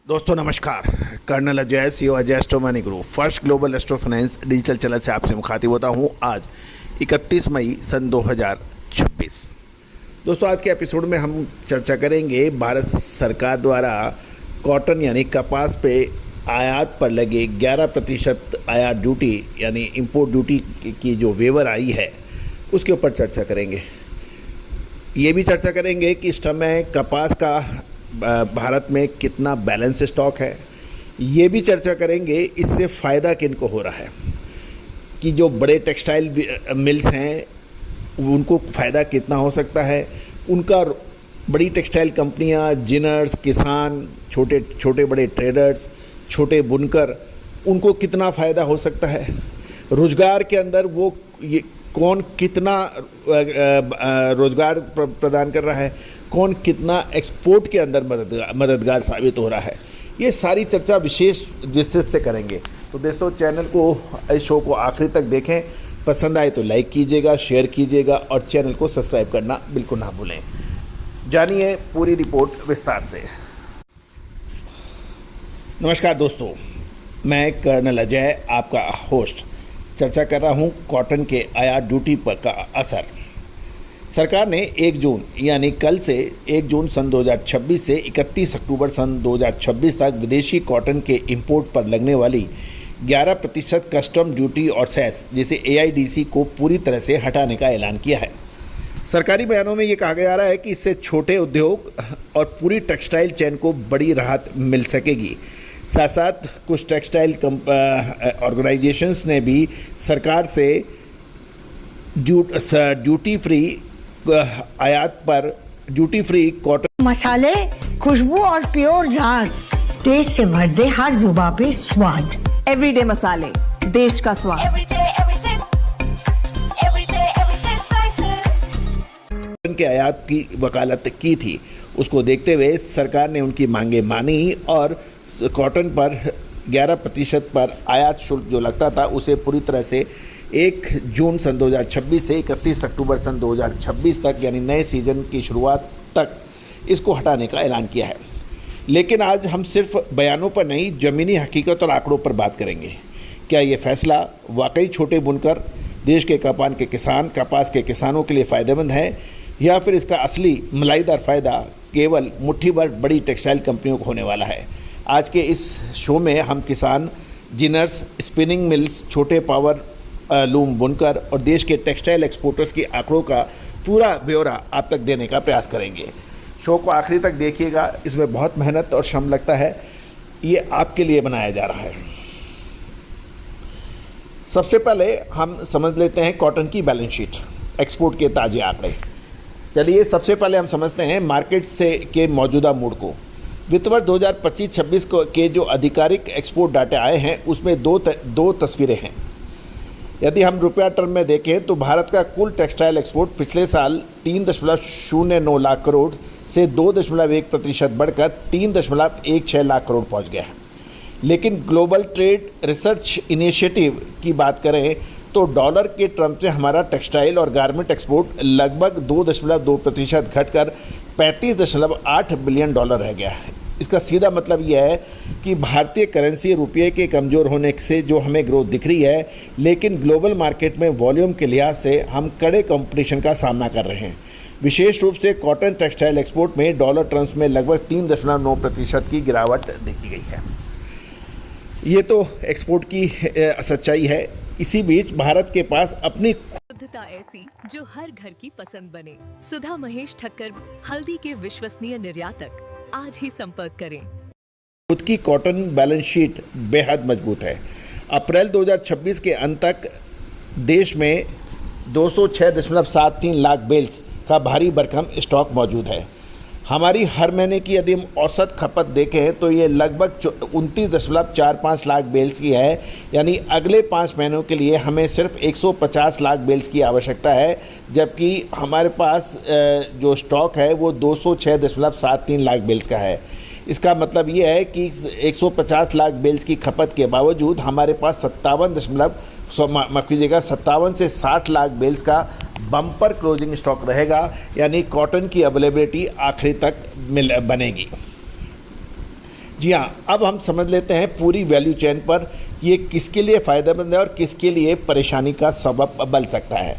दोस्तों नमस्कार। Colonel Ajay CO Ajay astro money group first global astro finance digital channel से आपसे मुखातिब होता हूं। आज 31 मई सन 2026। दोस्तों आज के एपिसोड में हम चर्चा करेंगे भारत सरकार द्वारा कॉटन यानी कपास पे आयात पर लगे 11% आयात ड्यूटी यानी इंपोर्ट ड्यूटी की जो वेवर आई है उसके ऊपर चर्चा करेंगे। ये भी चर्चा करेंगे कि इस समय कपास का भारत में कितना बैलेंस स्टॉक है। ये भी चर्चा करेंगे इससे फ़ायदा किनको हो रहा है कि जो बड़े टेक्सटाइल मिल्स हैं उनको फ़ायदा कितना हो सकता है, उनका बड़ी टेक्सटाइल कंपनियां, जिनर्स, किसान, छोटे बड़े ट्रेडर्स, छोटे बुनकर, उनको कितना फ़ायदा हो सकता है। रोज़गार के अंदर वो ये कौन कितना रोज़गार प्रदान कर रहा है, कौन कितना एक्सपोर्ट के अंदर मददगार साबित हो रहा है। ये सारी चर्चा विशेष विस्तृत से करेंगे। तो दोस्तों चैनल को, इस शो को आखिरी तक देखें। पसंद आए तो लाइक कीजिएगा, शेयर कीजिएगा और चैनल को सब्सक्राइब करना बिल्कुल ना भूलें। जानिए पूरी रिपोर्ट विस्तार से। नमस्कार दोस्तों, मैं कर्नल अजय आपका होस्ट चर्चा कर रहा हूं कॉटन के आयात ड्यूटी पर का असर। सरकार ने 1 जून यानी कल से 1 जून सन 2026 से 31 अक्टूबर सन 2026 तक विदेशी कॉटन के इंपोर्ट पर लगने वाली 11% कस्टम ड्यूटी और सेस जिसे AIDC को पूरी तरह से हटाने का ऐलान किया है। सरकारी बयानों में ये कहा जा रहा है कि इससे छोटे उद्योग और पूरी टेक्सटाइल चेन को बड़ी राहत मिल सकेगी। साथ साथ कुछ टेक्सटाइल ऑर्गेनाइजेशंस ने भी सरकार से ड्यूटी फ्री आयात पर ड्यूटी फ्री कॉटन मसाले, खुशबू और प्योर झांझ, टेस्ट से भर दे हर जुबां पे स्वाद। एवरीडे मसाले, देश का स्वाद। के आयात की वकालत की थी, उसको देखते हुए सरकार ने उनकी मांगे मानी और कॉटन पर 11% पर आयात शुल्क जो लगता था उसे पूरी तरह से 1 जून सन 2026 से 31 अक्टूबर सन 2026 तक यानी नए सीजन की शुरुआत तक इसको हटाने का ऐलान किया है। लेकिन आज हम सिर्फ बयानों पर नहीं, ज़मीनी हकीकत और आंकड़ों पर बात करेंगे। क्या ये फैसला वाकई छोटे बुनकर, देश के कपास के किसानों के लिए फ़ायदेमंद है या फिर इसका असली मलाईदार फ़ायदा केवल मुट्ठी भर बड़ी टेक्सटाइल कंपनियों को होने वाला है। आज के इस शो में हम किसान, जिनर्स, स्पिनिंग मिल्स, छोटे पावर लूम बुनकर और देश के टेक्सटाइल एक्सपोर्टर्स के आंकड़ों का पूरा ब्यौरा आप तक देने का प्रयास करेंगे। शो को आखिरी तक देखिएगा, इसमें बहुत मेहनत और श्रम लगता है। ये आपके लिए बनाया जा रहा है। सबसे पहले हम समझ लेते हैं कॉटन की बैलेंस शीट, एक्सपोर्ट के ताज़े आंकड़े। चलिए सबसे पहले हम समझते हैं मार्केट से के मौजूदा मूड को। वित्त वर्ष 2025-26 के जो आधिकारिक एक्सपोर्ट डाटा आए हैं उसमें दो तस्वीरें हैं। यदि हम रुपया टर्म में देखें तो भारत का कुल टेक्सटाइल एक्सपोर्ट पिछले साल 3.09 लाख करोड़ से 2.1% बढ़कर 3.16 लाख करोड़ पहुंच गया है। लेकिन ग्लोबल ट्रेड रिसर्च इनिशिएटिव की बात करें तो डॉलर के टर्म से हमारा टेक्सटाइल और गारमेंट एक्सपोर्ट लगभग 2.2% घटकर $35.8 बिलियन रह गया है। इसका सीधा मतलब यह है कि भारतीय करेंसी रुपये के कमज़ोर होने से जो हमें ग्रोथ दिख रही है, लेकिन ग्लोबल मार्केट में वॉल्यूम के लिहाज से हम कड़े कंपटीशन का सामना कर रहे हैं। विशेष रूप से कॉटन टेक्सटाइल एक्सपोर्ट में डॉलर टर्म्स में लगभग 3.9% की गिरावट देखी गई है। ये तो एक्सपोर्ट की सच्चाई है। इसी बीच भारत के पास अपनी शुद्धता ऐसी जो हर घर की पसंद बने। सुधा महेश ठक्कर, हल्दी के विश्वसनीय निर्यातक। आज ही संपर्क करें। खुद की कॉटन बैलेंस शीट बेहद मजबूत है। अप्रैल 2026 के अंत तक देश में 206.73 लाख बेल्स का भारी भरकम स्टॉक मौजूद है। हमारी हर महीने की यदि हम औसत खपत देखें तो ये लगभग 29.45 लाख बेल्स की है। यानी अगले 5 महीनों के लिए हमें सिर्फ 150 लाख बेल्स की आवश्यकता है, जबकि हमारे पास जो स्टॉक है वो 206.73 लाख बेल्स का है। इसका मतलब ये है कि 150 लाख बेल्स की खपत के बावजूद हमारे पास 57 से 60 लाख बेल्स का बम्पर क्लोजिंग स्टॉक रहेगा, यानी कॉटन की अवेलेबिलिटी आखिरी तक बनेगी। जी हाँ, अब हम समझ लेते हैं पूरी वैल्यू चेन पर ये किसके लिए फ़ायदेमंद है और किसके लिए परेशानी का सबब बन सकता है।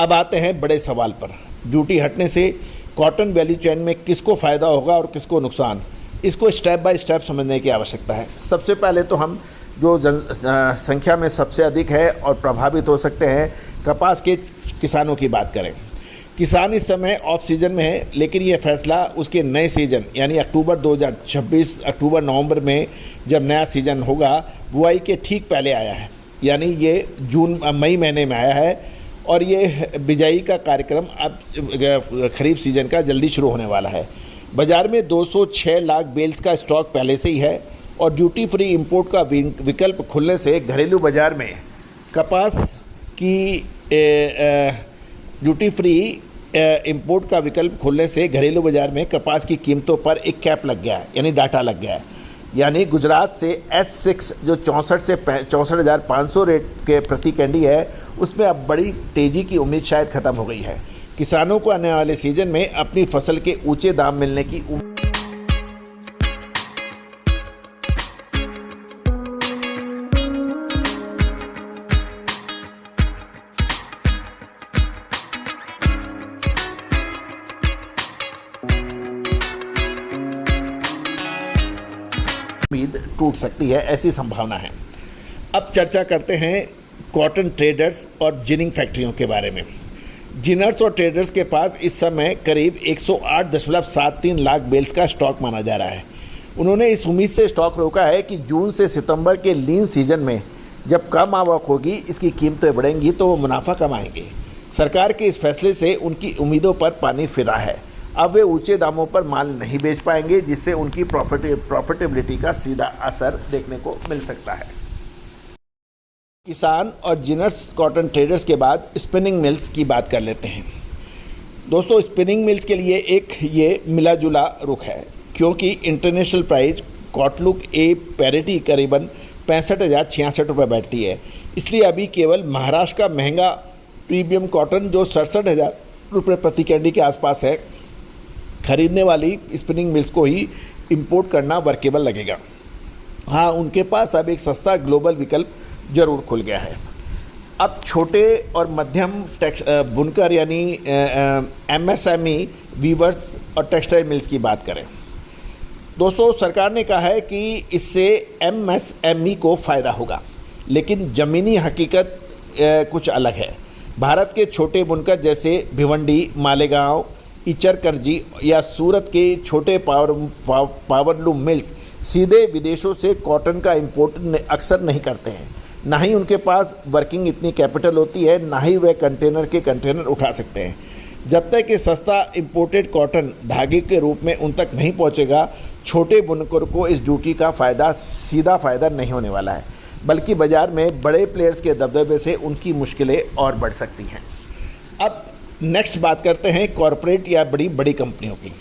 अब आते हैं बड़े सवाल पर। ड्यूटी हटने से कॉटन वैल्यू चेन में किसको फ़ायदा होगा और किसको नुकसान, इसको स्टेप बाय स्टेप समझने की आवश्यकता है। सबसे पहले तो हम जो संख्या में सबसे अधिक है और प्रभावित हो सकते हैं कपास के किसानों की बात करें। किसान इस समय ऑफ सीजन में है, लेकिन ये फैसला उसके नए सीजन यानी अक्टूबर 2026 अक्टूबर नवंबर में जब नया सीजन होगा बुआई के ठीक पहले आया है, यानी ये मई महीने में आया है और ये बिजाई का कार्यक्रम अब खरीफ सीजन का जल्दी शुरू होने वाला है। बाज़ार में 206 लाख बेल्स का स्टॉक पहले से ही है और ड्यूटी फ्री इंपोर्ट का विकल्प खुलने से घरेलू बाज़ार में कपास की ड्यूटी फ्री इंपोर्ट का विकल्प खुलने से घरेलू बाज़ार में कपास की कीमतों पर एक कैप लग गया है, यानी डाटा लग गया है। यानी गुजरात से S6 जो 64 से 64,500 रेट के प्रति कैंडी है, उसमें अब बड़ी तेज़ी की उम्मीद शायद ख़त्म हो गई है। किसानों को आने वाले सीजन में अपनी फसल के ऊंचे दाम मिलने की उम्मीद टूट सकती है, ऐसी संभावना है। अब चर्चा करते हैं कॉटन ट्रेडर्स और जिनिंग फैक्ट्रियों के बारे में। जिनर्स और ट्रेडर्स के पास इस समय करीब 108.73 लाख बेल्स का स्टॉक माना जा रहा है। उन्होंने इस उम्मीद से स्टॉक रोका है कि जून से सितंबर के लीन सीजन में जब कम आवक होगी, इसकी कीमतें बढ़ेंगी तो वो मुनाफा कमाएंगे। सरकार के इस फैसले से उनकी उम्मीदों पर पानी फिरा है। अब वे ऊंचे दामों पर माल नहीं बेच पाएंगे, जिससे उनकी प्रॉफिटेबिलिटी का सीधा असर देखने को मिल सकता है। किसान और जिनर्स कॉटन ट्रेडर्स के बाद स्पिनिंग मिल्स की बात कर लेते हैं। दोस्तों, स्पिनिंग मिल्स के लिए एक ये मिला जुला रुख है, क्योंकि इंटरनेशनल प्राइस कॉटलुक ए पैरिटी करीबन 65,066 रुपये बैठती है। इसलिए अभी केवल महाराष्ट्र का महंगा प्रीमियम कॉटन जो 67,000 रुपये प्रति कैंडी के आसपास है, खरीदने वाली स्पिनिंग मिल्स को ही इंपोर्ट करना वर्केबल लगेगा। हाँ, उनके पास अब एक सस्ता ग्लोबल विकल्प जरूर खुल गया है। अब छोटे और मध्यम बुनकर यानी MSME वीवर्स और टेक्सटाइल मिल्स की बात करें। दोस्तों, सरकार ने कहा है कि इससे MSME को फ़ायदा होगा, लेकिन ज़मीनी हकीकत कुछ अलग है। भारत के छोटे बुनकर जैसे भिवंडी, मालेगांव, इचरकरजी या सूरत के छोटे पावरलूम मिल्स सीधे विदेशों से कॉटन का इंपोर्ट अक्सर नहीं करते हैं। ना ही उनके पास वर्किंग इतनी कैपिटल होती है, ना ही वे कंटेनर उठा सकते हैं। जब तक कि सस्ता इंपोर्टेड कॉटन धागे के रूप में उन तक नहीं पहुंचेगा, छोटे बुनकर को इस ड्यूटी का सीधा फ़ायदा नहीं होने वाला है, बल्कि बाज़ार में बड़े प्लेयर्स के दबदबे से उनकी मुश्किलें और बढ़ सकती हैं। अब नेक्स्ट बात करते हैं कॉरपोरेट या बड़ी कंपनियों की।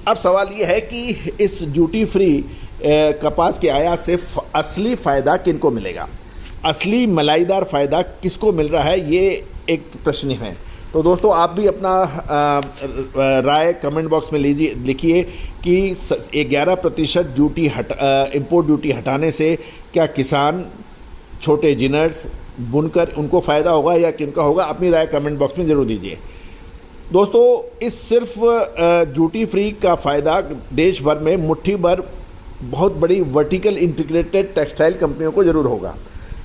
अब सवाल ये है कि इस ड्यूटी फ्री कपास के आयात से असली फ़ायदा किनको मिलेगा, असली मलाईदार फ़ायदा किसको मिल रहा है, ये एक प्रश्न है। तो दोस्तों, आप भी अपना राय कमेंट बॉक्स में लिखिए कि 11% ड्यूटी इंपोर्ट ड्यूटी हटाने से क्या किसान, छोटे जिनर्स, बुनकर उनको फ़ायदा होगा या किनका होगा। अपनी राय कमेंट बॉक्स में ज़रूर दीजिए। दोस्तों, इस सिर्फ ड्यूटी फ्री का फ़ायदा देश भर में मुट्ठी भर बहुत बड़ी वर्टिकल इंटीग्रेटेड टेक्सटाइल कंपनियों को ज़रूर होगा,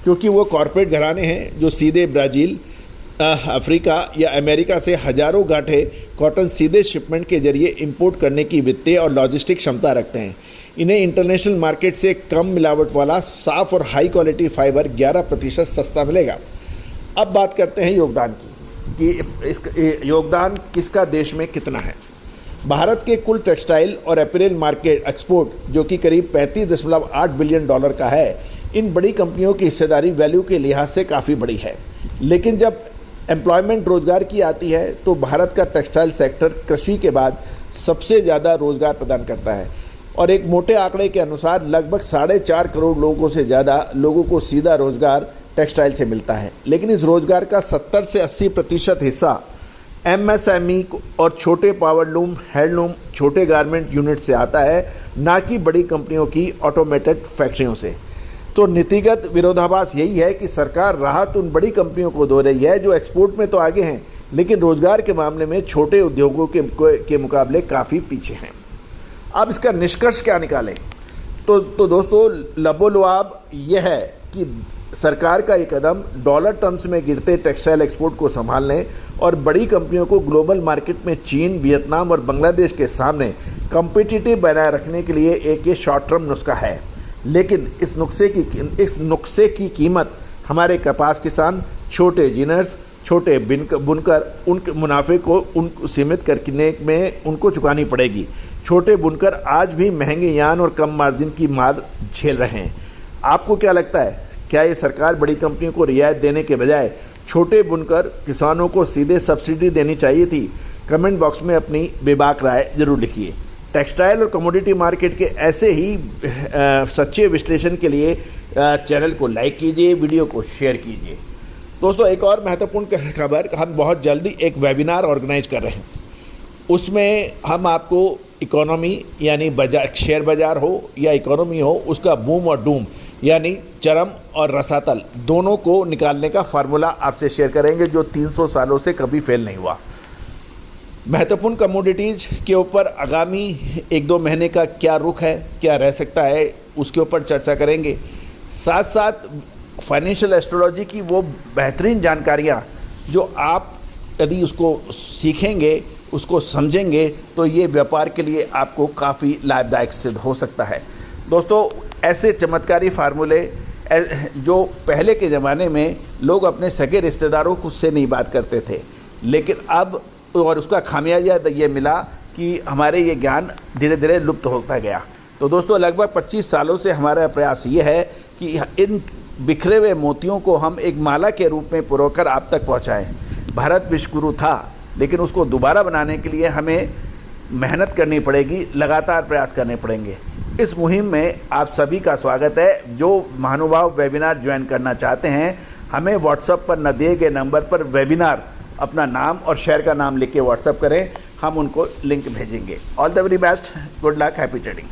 क्योंकि वो कॉरपोरेट घराने हैं जो सीधे ब्राज़ील, अफ्रीका या अमेरिका से हज़ारों गांठे कॉटन सीधे शिपमेंट के जरिए इंपोर्ट करने की वित्तीय और लॉजिस्टिक क्षमता रखते हैं। इन्हें इंटरनेशनल मार्केट से कम मिलावट वाला साफ़ और हाई क्वालिटी फाइबर 11% सस्ता मिलेगा। अब बात करते हैं योगदान की कि इसका योगदान किसका देश में कितना है। भारत के कुल टेक्सटाइल और अपैरल मार्केट एक्सपोर्ट जो कि करीब $35.8 बिलियन का है, इन बड़ी कंपनियों की हिस्सेदारी वैल्यू के लिहाज से काफ़ी बड़ी है। लेकिन जब एम्प्लॉयमेंट रोज़गार की आती है तो भारत का टेक्सटाइल सेक्टर कृषि के बाद सबसे ज़्यादा रोज़गार प्रदान करता है और एक मोटे आंकड़े के अनुसार लगभग 4.5 करोड़ लोगों से ज़्यादा लोगों को सीधा रोज़गार टेक्सटाइल से मिलता है। लेकिन इस रोज़गार का 70 से 80% हिस्सा एमएसएमई और छोटे पावरलूम, हैंडलूम, छोटे गारमेंट यूनिट से आता है, ना कि बड़ी कंपनियों की ऑटोमेटेड फैक्ट्रियों से। तो नीतिगत विरोधाभास यही है कि सरकार राहत उन बड़ी कंपनियों को दे रही है जो एक्सपोर्ट में तो आगे हैं, लेकिन रोजगार के मामले में छोटे उद्योगों के मुकाबले काफ़ी पीछे हैं। अब इसका निष्कर्ष क्या निकालें? तो दोस्तों, लबोलुआब यह है कि सरकार का ये कदम डॉलर टर्म्स में गिरते टेक्सटाइल एक्सपोर्ट को संभालने और बड़ी कंपनियों को ग्लोबल मार्केट में चीन, वियतनाम और बांग्लादेश के सामने कॉम्पिटिटिव बनाए रखने के लिए एक ये शॉर्ट टर्म नुस्खा है। लेकिन इस नुस्खे की कीमत हमारे कपास किसान, छोटे जिनर्स, छोटे बुनकर उनके मुनाफे को सीमित करने में उनको चुकानी पड़ेगी। छोटे बुनकर आज भी महंगे यान और कम मार्जिन की मार झेल रहे हैं। आपको क्या लगता है, क्या ये सरकार बड़ी कंपनियों को रियायत देने के बजाय छोटे बुनकर किसानों को सीधे सब्सिडी देनी चाहिए थी? कमेंट बॉक्स में अपनी बेबाक राय जरूर लिखिए। टेक्सटाइल और कमोडिटी मार्केट के ऐसे ही सच्चे विश्लेषण के लिए चैनल को लाइक कीजिए, वीडियो को शेयर कीजिए। दोस्तों, एक और महत्वपूर्ण खबर, हम बहुत जल्दी एक वेबिनार ऑर्गेनाइज कर रहे हैं। उसमें हम आपको इकोनॉमी यानी बाजार, शेयर बाजार हो या इकोनॉमी हो, उसका बूम और डूम यानी चरम और रसातल दोनों को निकालने का फार्मूला आपसे शेयर करेंगे, जो 300 सालों से कभी फेल नहीं हुआ। महत्वपूर्ण कमोडिटीज़ के ऊपर आगामी 1-2 महीने का क्या रुख है, क्या रह सकता है, उसके ऊपर चर्चा करेंगे। साथ साथ फाइनेंशियल एस्ट्रोलॉजी की वो बेहतरीन जानकारियाँ जो आप यदि उसको सीखेंगे, उसको समझेंगे, तो ये व्यापार के लिए आपको काफ़ी लाभदायक सिद्ध हो सकता है। दोस्तों, ऐसे चमत्कारी फार्मूले जो पहले के ज़माने में लोग अपने सगे रिश्तेदारों से नहीं बात करते थे, लेकिन अब और उसका खामियाजा ये मिला कि हमारे ये ज्ञान धीरे धीरे लुप्त होता गया। तो दोस्तों, लगभग 25 सालों से हमारा प्रयास ये है कि इन बिखरे हुए मोतियों को हम एक माला के रूप में पुरोकर आप तक पहुँचाएँ। भारत विश्वगुरु था, लेकिन उसको दोबारा बनाने के लिए हमें मेहनत करनी पड़ेगी, लगातार प्रयास करने पड़ेंगे। इस मुहिम में आप सभी का स्वागत है। जो महानुभाव वेबिनार ज्वाइन करना चाहते हैं, हमें व्हाट्सएप पर न दिए गए नंबर पर वेबिनार अपना नाम और शहर का नाम लिख के व्हाट्सएप करें, हम उनको लिंक भेजेंगे। All the very best, good luck, happy trading.